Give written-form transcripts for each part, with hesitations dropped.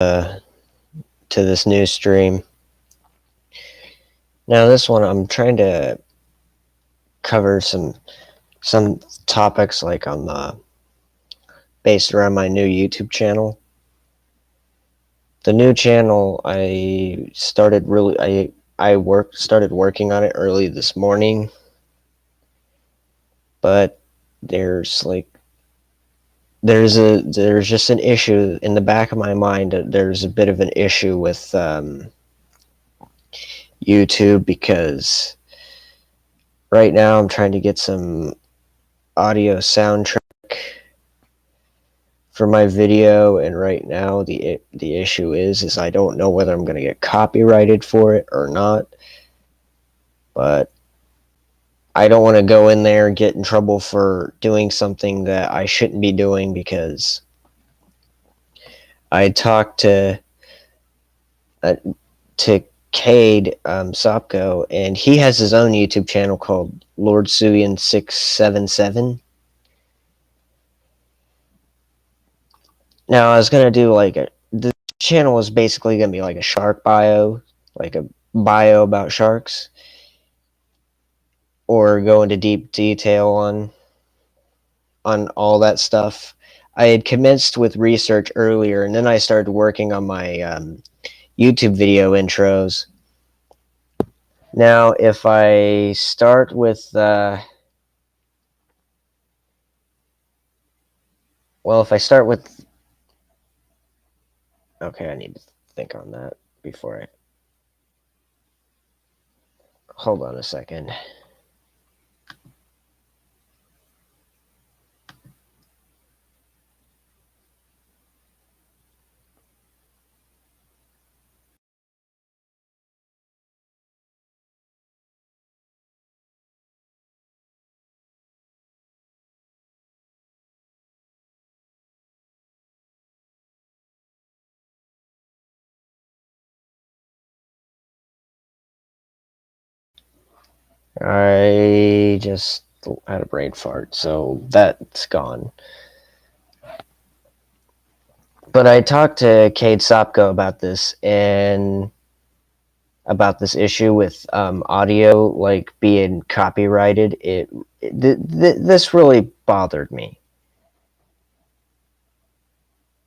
uh, to this new stream. Now, this one I'm trying to cover some topics like on the based around my new YouTube channel. The new channel I started started working on it early this morning, but there's just an issue in the back of my mind. There's a bit of an issue with YouTube because right now I'm trying to get some audio soundtrack for my video, and right now the issue is I don't know whether I'm going to get copyrighted for it or not. But I don't want to go in there and get in trouble for doing something that I shouldn't be doing, because I talked to Cade Sopko, and he has his own YouTube channel called Lord Suian 677. Now I was gonna do the channel is basically gonna be like a shark bio, like a bio about sharks, or go into deep detail on all that stuff. I had commenced with research earlier, and then I started working on my YouTube video intros. Now, if I start with okay, I need to think on that before I hold on a second. I just had a brain fart, so that's gone. But I talked to Cade Sopko about this, and about this issue with audio being copyrighted. This really bothered me,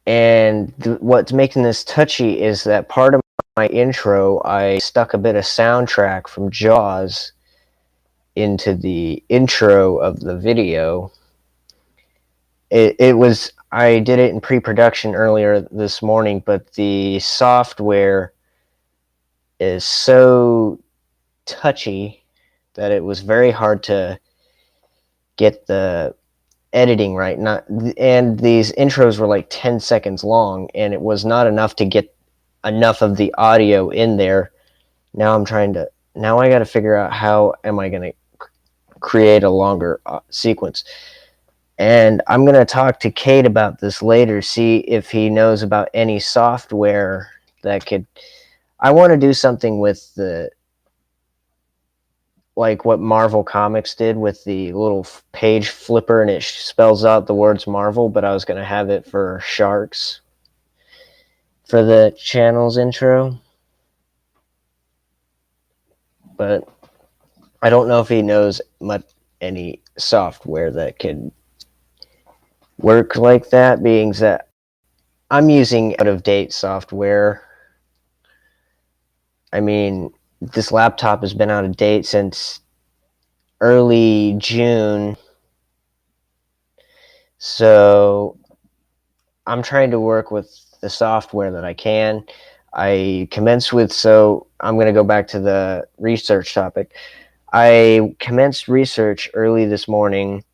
and what's making this touchy is that part of my intro, I stuck a bit of soundtrack from Jaws into the intro of the video. I did it in pre-production earlier this morning, but the software is so touchy that it was very hard to get the editing right. And these intros were like 10 seconds long, and it was not enough to get enough of the audio in there. Now I got to figure out how am I going to create a longer sequence. And I'm going to talk to Kate about this later, see if he knows about any software that could. I want to do something with like what Marvel Comics did with the little page flipper, and it spells out the words Marvel, but I was going to have it for sharks for the channel's intro. But I don't know if he knows any software that could work like that, being that I'm using out-of-date software. I mean, this laptop has been out of date since early June, so I'm trying to work with the software that I can. I commenced with, so I'm going to go back to the research topic. I commenced research early this morning,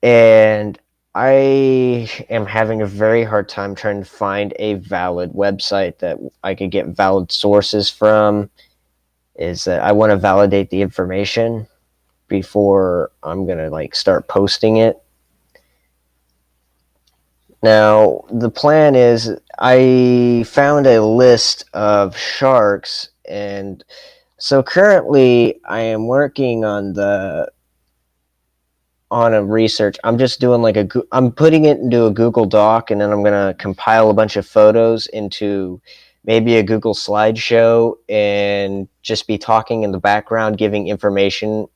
and I am having a very hard time trying to find a valid website that I could get valid sources from. Is that I want to validate the information before I'm going to start posting it. Now, the plan is I found a list of sharks, and so currently I am working on on a research. I'm just doing like I'm putting it into a Google Doc, and then I'm gonna compile a bunch of photos into maybe a Google slideshow, and just be talking in the background, giving information,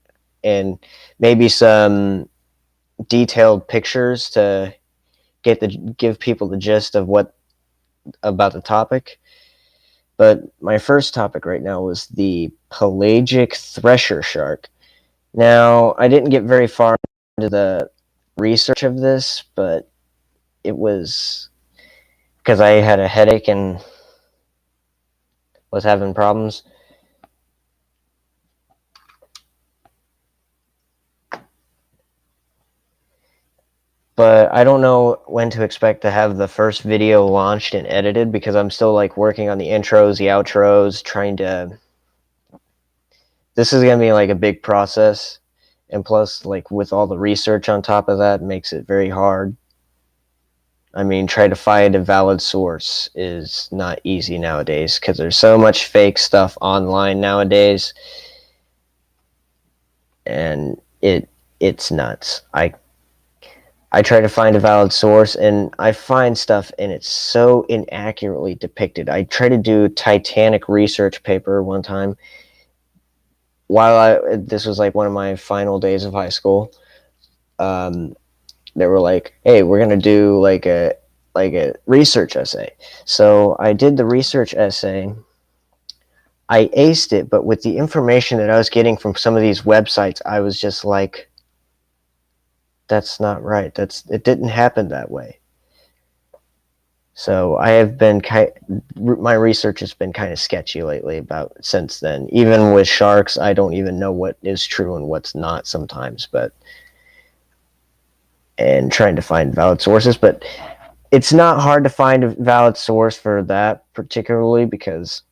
and maybe some detailed pictures to give people the gist of what about the topic. But my first topic right now was the pelagic thresher shark. Now, I didn't get very far into the research of this, but it was because I had a headache and was having problems. But I don't know when to expect to have the first video launched and edited, because I'm still like working on the intros, the outros, trying to. This is gonna be like a big process, and plus, like with all the research on top of that, makes it very hard. I mean, try to find a valid source is not easy nowadays, because there's so much fake stuff online nowadays, and it's nuts. I try to find a valid source, and I find stuff, and it's so inaccurately depicted. I tried to do Titanic research paper one time while this was like one of my final days of high school. They were like, "Hey, we're gonna do like a research essay." So I did the research essay. I aced it, but with the information that I was getting from some of these websites, I was just like, "That's not right. It didn't happen that way." So I have been my research has been kind of sketchy lately about since then. Even with sharks, I don't even know what is true and what's not sometimes, and trying to find valid sources, but it's not hard to find a valid source for that particularly, because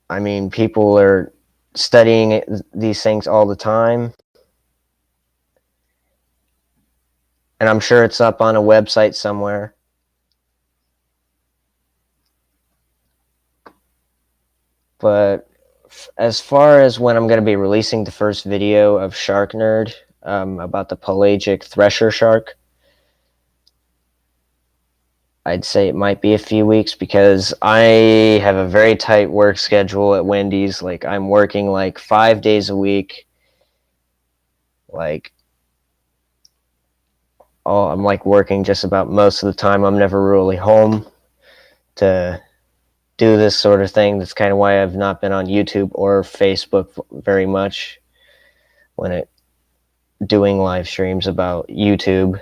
I mean, people are studying these things all the time, and I'm sure it's up on a website somewhere. But as far as when I'm going to be releasing the first video of Shark Nerd, about the pelagic thresher shark, I'd say it might be a few weeks, because I have a very tight work schedule at Wendy's. Like, I'm working like 5 days a week. Like, I'm like working just about most of the time. I'm never really home to do this sort of thing. That's kind of why I've not been on YouTube or Facebook very much when doing live streams about YouTube.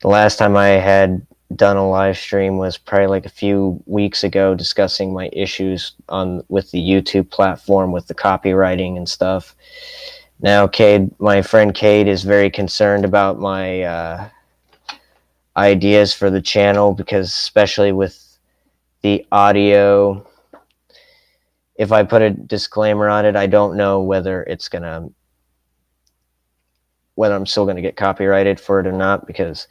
The last time I had done a live stream was probably like a few weeks ago, discussing my issues with the YouTube platform, with the copywriting and stuff. Now, my friend Cade is very concerned about my ideas for the channel, because especially with the audio, if I put a disclaimer on it, I don't know whether I'm still gonna get copyrighted for it or not, because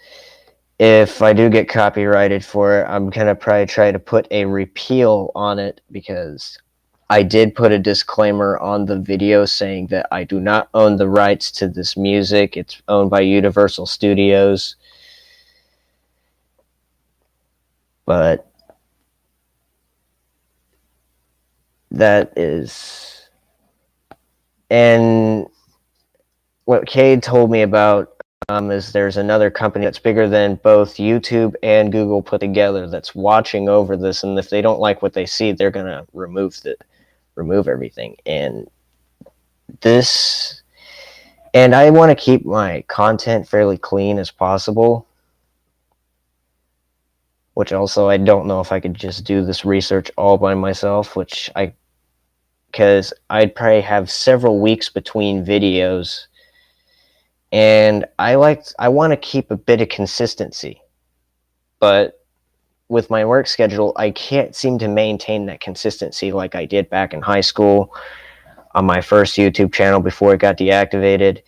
if I do get copyrighted for it, I'm gonna probably try to put a repeal on it, because I did put a disclaimer on the video saying that I do not own the rights to this music. It's owned by Universal Studios. But that is, and what Cade told me about is there's another company that's bigger than both YouTube and Google put together that's watching over this, and if they don't like what they see, they're gonna remove everything. And I want to keep my content fairly clean as possible, which also I don't know if I could just do this research all by myself, because I'd probably have several weeks between videos, and I want to keep a bit of consistency, but with my work schedule, I can't seem to maintain that consistency like I did back in high school on my first YouTube channel before it got deactivated.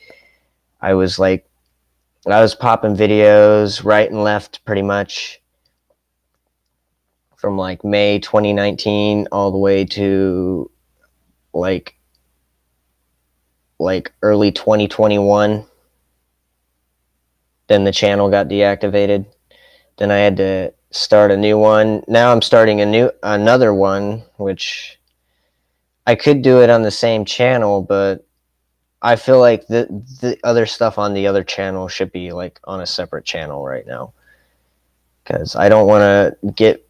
I was popping videos right and left pretty much from like May 2019 all the way to like like early 2021. Then the channel got deactivated. Then I had to start a new one. Now I'm starting another one, which I could do it on the same channel, but I feel like the other stuff on the other channel should be like on a separate channel right now, because I don't want to get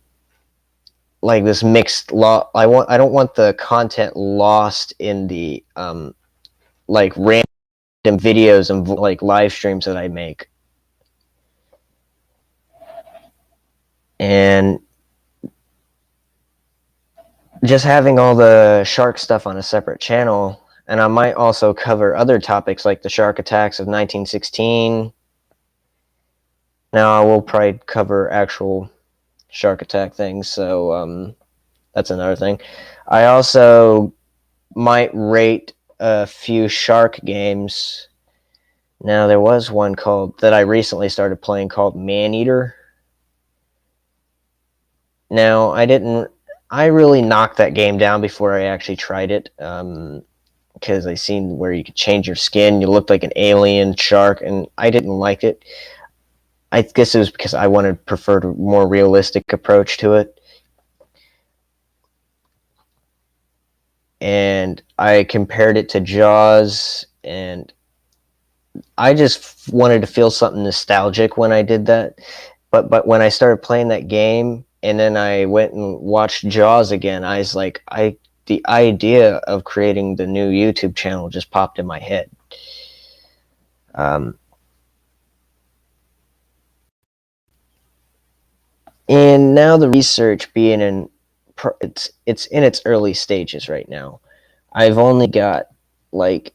like this mixed I don't want the content lost in the like random videos and like live streams that I make. And just having all the shark stuff on a separate channel, and I might also cover other topics like the shark attacks of 1916. Now I will probably cover actual shark attack things, so that's another thing. I also might rate a few shark games. Now there was one that I recently started playing called Maneater. Now I really knocked that game down before I actually tried it, because I seen where you could change your skin, you looked like an alien shark, and I didn't like it. I guess it was because I preferred a more realistic approach to it. And I compared it to Jaws, and I just wanted to feel something nostalgic when I did that. But when I started playing that game, and then I went and watched Jaws again, I was like, the idea of creating the new YouTube channel just popped in my head. And now the research being it's in its early stages right now. I've only got like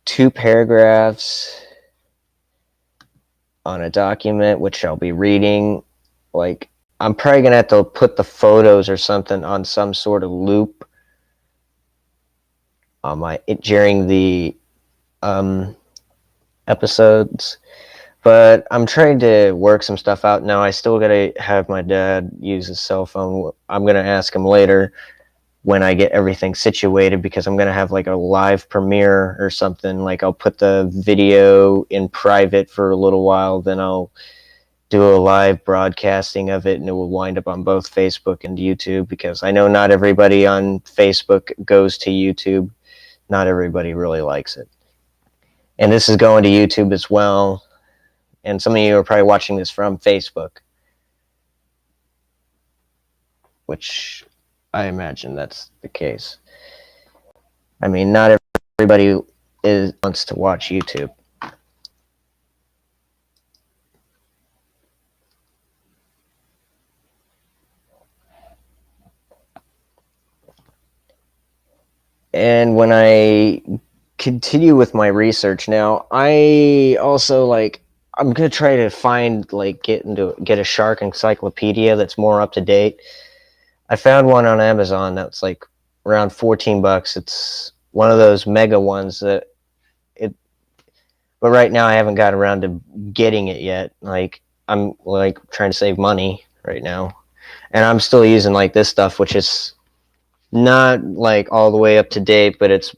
2 paragraphs on a document which I'll be reading. Like, I'm probably gonna have to put the photos or something on some sort of loop on during the episodes. But I'm trying to work some stuff out now. I still gotta have my dad use his cell phone. I'm gonna ask him later when I get everything situated, because I'm gonna have like a live premiere or something. Like, I'll put the video in private for a little while, then I'll do a live broadcasting of it, and it will wind up on both Facebook and YouTube, because I know not everybody on Facebook goes to YouTube. Not everybody really likes it. And this is going to YouTube as well. And some of you are probably watching this from Facebook, which I imagine that's the case. I mean, not everybody wants to watch YouTube. And when I continue with my research now, I also I'm gonna try to find get a shark encyclopedia that's more up to date. I found one on Amazon that's like around $14. It's one of those mega ones but right now I haven't got around to getting it yet. Like, I'm like trying to save money right now, and I'm still using like this stuff, which is not like all the way up to date, but it's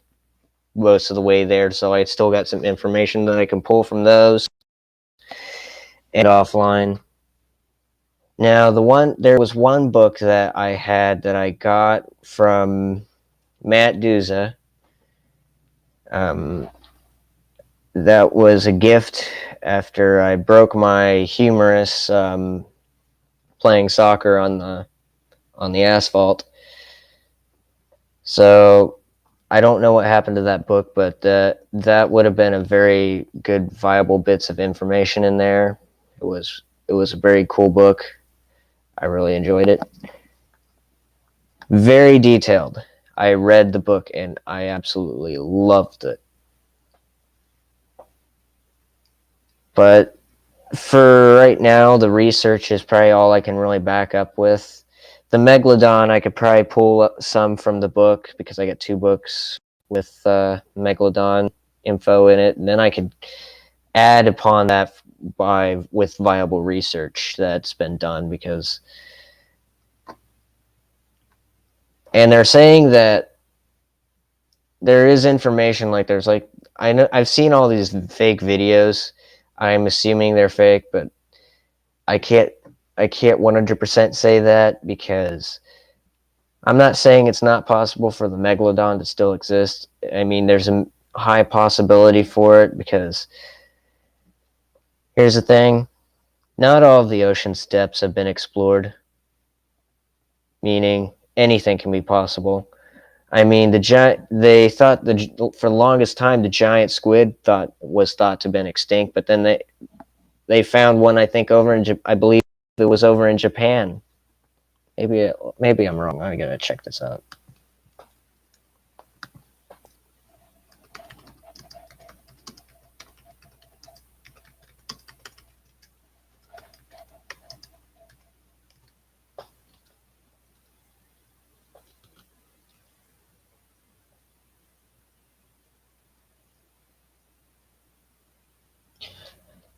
most of the way there. So I still got some information that I can pull from those and offline. Now, there was one book that I had that I got from Matt Duza. That was a gift after I broke my humerus playing soccer on the asphalt. So I don't know what happened to that book, but that would have been a very good, viable bits of information in there. It was a very cool book. I really enjoyed it. Very detailed. I read the book and I absolutely loved it. But for right now, the research is probably all I can really back up with. The Megalodon, I could probably pull up some from the book, because I got 2 books with Megalodon info in it, and then I could add upon that with viable research that's been done. And they're saying that there is information, like there's like I know I've seen all these fake videos. I'm assuming they're fake, but I can't 100% say that, because I'm not saying it's not possible for the megalodon to still exist. I mean, there's a high possibility for it, because here's the thing. Not all of the ocean's depths have been explored, meaning anything can be possible. I mean, they thought for the longest time the giant squid was thought to have been extinct, but then they found one, I think, I believe it was over in Japan. Maybe I'm wrong. I gotta check this out.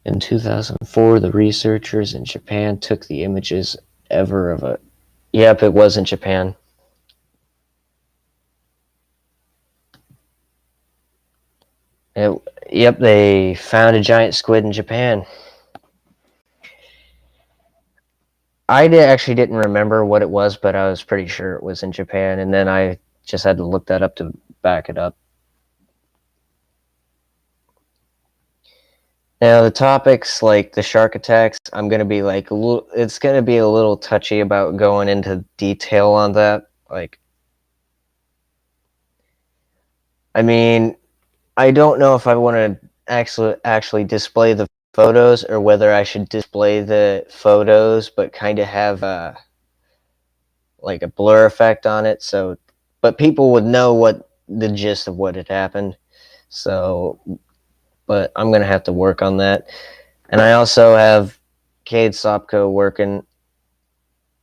In 2004, the researchers in Japan took the images ever of a... Yep, it was in Japan. Yep, they found a giant squid in Japan. Actually didn't remember what it was, but I was pretty sure it was in Japan, and then I just had to look that up to back it up. Now, the topics like the shark attacks, I'm going to be like it's going to be a little touchy about going into detail on that. Like, I mean, I don't know if I want to actually display the photos, or whether I should display the photos but kind of have like a blur effect on it, so but people would know what the gist of what had happened. So, but I'm gonna have to work on that. And I also have Cade Sopko working,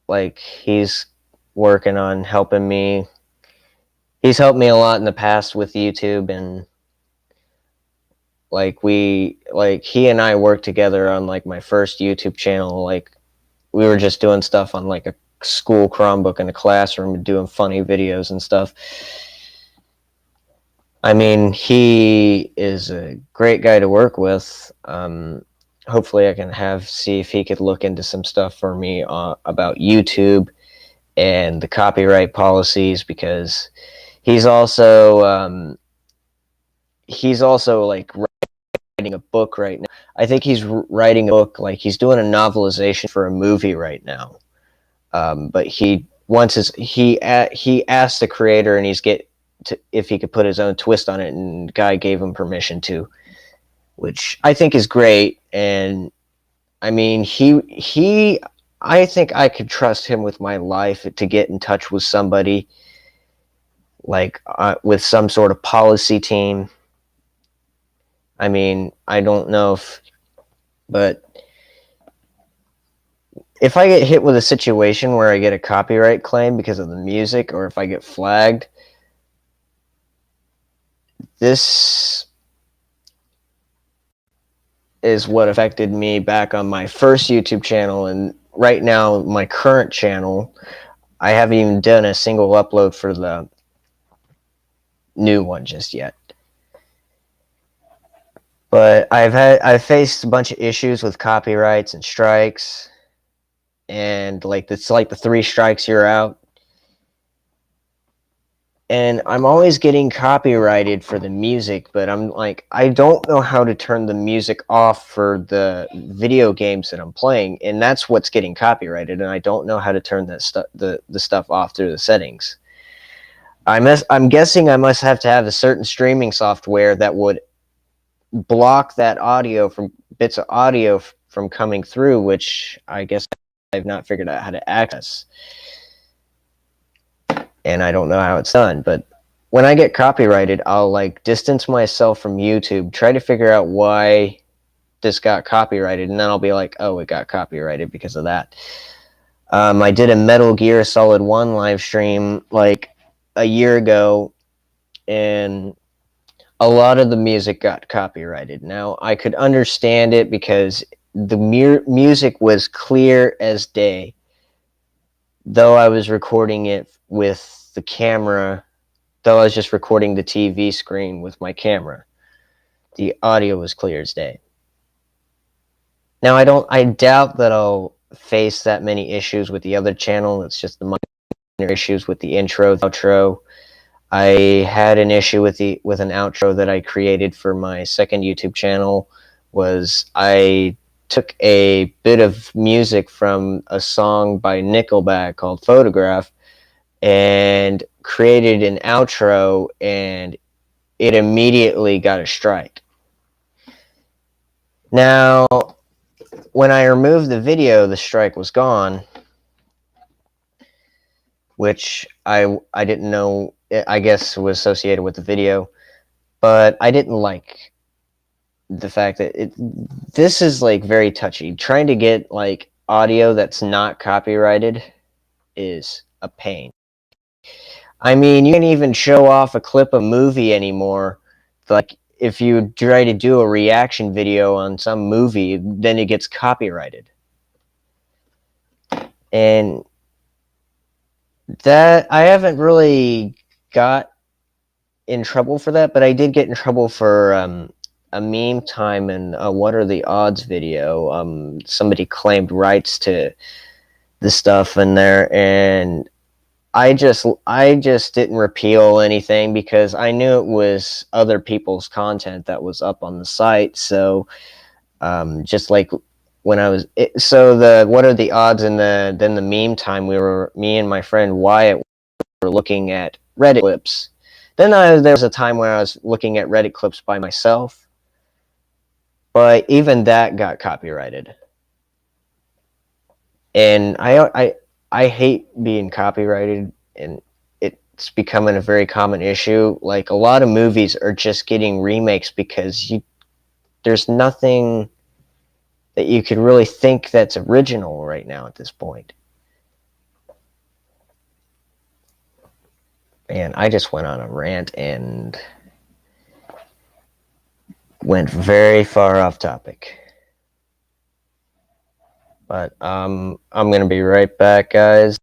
like, he's working on helping me. He's helped me a lot in the past with YouTube, and like he and I worked together on like my first YouTube channel. Like, we were just doing stuff on like a school Chromebook in a classroom, doing funny videos and stuff. I mean, he is a great guy to work with. Hopefully I can see if he could look into some stuff for me about YouTube and the copyright policies, because he's also like writing a book right now. I think he's writing a book, like he's doing a novelization for a movie right now. But he asked the creator, and if he could put his own twist on it, and the guy gave him permission to, which I think is great. And I mean, I think I could trust him with my life to get in touch with somebody, like with some sort of policy team. I mean, I don't know but if I get hit with a situation where I get a copyright claim because of the music, or if I get flagged, this is what affected me back on my first YouTube channel, and right now my current channel, I haven't even done a single upload for the new one just yet. But I've faced a bunch of issues with copyrights and strikes, and like it's like the 3 strikes you're out. And I'm always getting copyrighted for the music, but I'm like, I don't know how to turn the music off for the video games that I'm playing, and that's what's getting copyrighted, and I don't know how to turn that the stuff off through the settings. I'm guessing I must have to have a certain streaming software that would block that audio from bits of audio from coming through, which I guess I've not figured out how to access. And I don't know how it's done, but when I get copyrighted, I'll like distance myself from YouTube, try to figure out why this got copyrighted, and then I'll be like, oh, it got copyrighted because of that. I did a Metal Gear Solid 1 live stream like a year ago, and a lot of the music got copyrighted. Now, I could understand it because the music was clear as day, though I was recording it with the camera, though I was just recording the TV screen with my camera. the audio was clear as day. Now I doubt that I'll face that many issues with the other channel. It's just the minor issues with the intro, the outro. I had an issue with an outro that I created for my second YouTube channel. Was I took a bit of music from a song by Nickelback called Photograph and created an outro, and it immediately got a strike. Now, when I removed the video, the strike was gone, which I didn't know, I guess was associated with the video, but I didn't like the fact that this is like very touchy. Trying to get like audio that's not copyrighted is a pain. I mean, you can't even show off a clip of a movie anymore. Like, if you try to do a reaction video on some movie, then it gets copyrighted. And that, I haven't really got in trouble for that, but I did get in trouble for a meme time and What Are the Odds video. Somebody claimed rights to the stuff in there, and I just didn't repeal anything because I knew it was other people's content that was up on the site. So just like when I was so the What Are the Odds, and then the meme time, me and my friend Wyatt were looking at Reddit clips. Then there was a time where I was looking at Reddit clips by myself, but even that got copyrighted. And I hate being copyrighted, and it's becoming a very common issue. Like, a lot of movies are just getting remakes because there's nothing that you could really think that's original right now at this point. And I just went on a rant and went very far off topic. But I'm going to be right back, guys.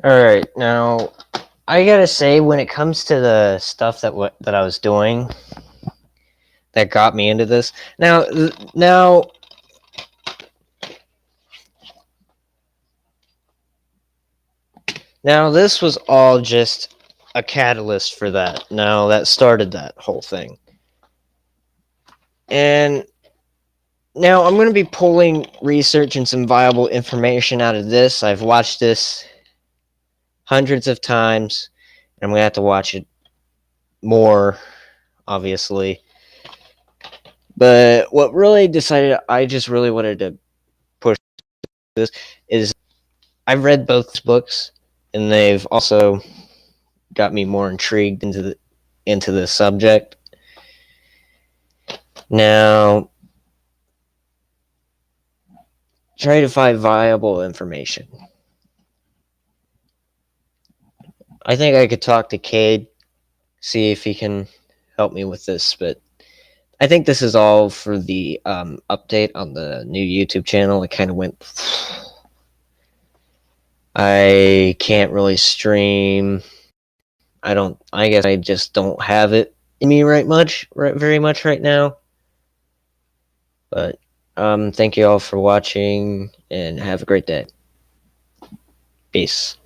Alright, now, I gotta say, when it comes to the stuff that I was doing that got me into this, now, this was all just a catalyst for that. Now, that started that whole thing. And now I'm going to be pulling research and some viable information out of this. I've watched this hundreds of times, and I'm going to have to watch it more, obviously. But what really decided I just really wanted to push this is I've read both books, and they've also got me more intrigued into the subject. Now, try to find viable information. I think I could talk to Cade, see if he can help me with this, but I think this is all for the update on the new YouTube channel. It kind of went... I can't really stream. I guess I just don't have it in me very much right now. But thank you all for watching, and have a great day. Peace.